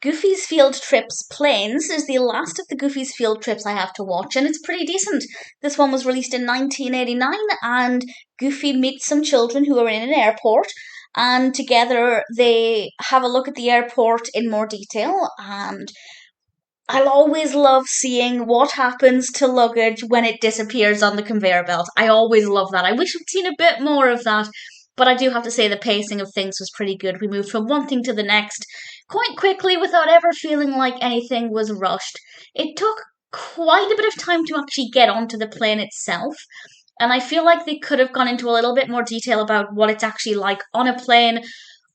Goofy's Field Trips Planes is the last of the Goofy's Field Trips I have to watch, and it's pretty decent. This one was released in 1989, and Goofy meets some children who are in an airport, and together they have a look at the airport in more detail. And I'll always love seeing what happens to luggage when it disappears on the conveyor belt. I always love that. I wish I'd seen a bit more of that, but I do have to say the pacing of things was pretty good. We moved from one thing to the next quite quickly without ever feeling like anything was rushed. It took quite a bit of time to actually get onto the plane itself, and I feel like they could have gone into a little bit more detail about what it's actually like on a plane,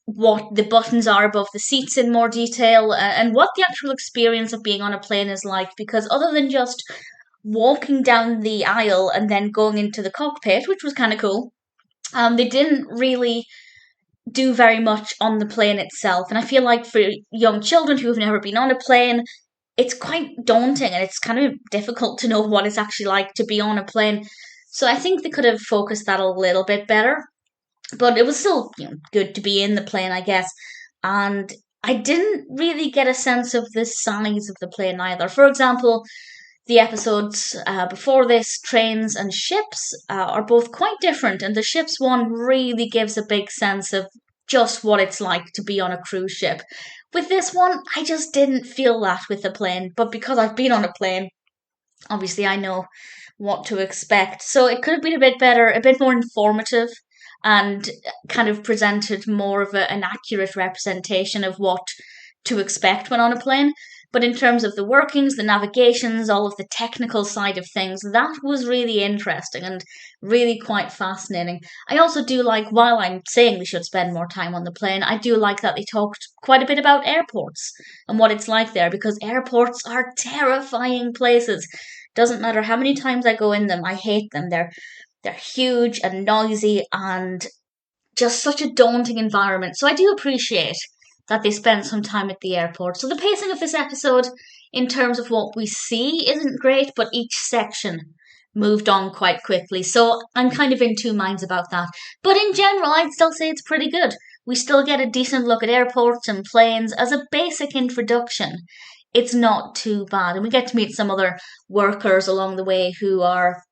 what the buttons are above the seats in more detail, and what the actual experience of being on a plane is like, because other than just walking down the aisle and then going into the cockpit, which was kind of cool, they didn't really do very much on the plane itself. And I feel like for young children who have never been on a plane, it's quite daunting and it's kind of difficult to know what it's actually like to be on a plane. So I think they could have focused that a little bit better. But it was still, good to be in the plane, I guess. And I didn't really get a sense of the size of the plane either. For example, the episodes before this, Trains and Ships, are both quite different, and the ships one really gives a big sense of just what it's like to be on a cruise ship. With this one, I just didn't feel that with the plane, but because I've been on a plane, obviously I know what to expect. So it could have been a bit better, a bit more informative, and kind of presented more of an accurate representation of what to expect when on a plane. But in terms of the workings, the navigations, all of the technical side of things, that was really interesting and really quite fascinating. I also do like, while I'm saying we should spend more time on the plane, I do like that they talked quite a bit about airports and what it's like there, because airports are terrifying places. Doesn't matter how many times I go in them, I hate them. They're huge and noisy and just such a daunting environment. So I do appreciate that they spend some time at the airport. So the pacing of this episode, in terms of what we see, isn't great, but each section moved on quite quickly. So I'm kind of in two minds about that. But in general, I'd still say it's pretty good. We still get a decent look at airports and planes as a basic introduction. It's not too bad. And we get to meet some other workers along the way who are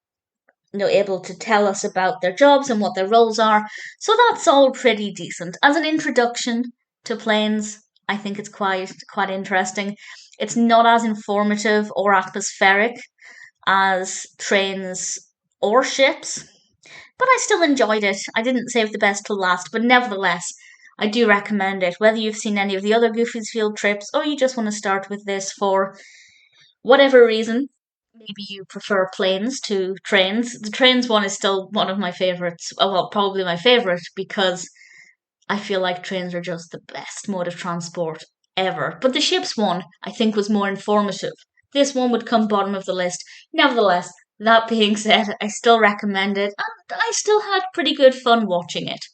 able to tell us about their jobs and what their roles are. So that's all pretty decent. As an introduction to planes, I think it's quite interesting. It's not as informative or atmospheric as trains or ships, but I still enjoyed it. I didn't save the best till last, but nevertheless, I do recommend it, whether you've seen any of the other Goofy's Field Trips or you just want to start with this for whatever reason. Maybe you prefer planes to trains. The trains one is still one of my favorites. Well, probably my favorite, because I feel like trains are just the best mode of transport ever. But the ships one, I think, was more informative. This one would come bottom of the list. Nevertheless, that being said, I still recommend it, and I still had pretty good fun watching it.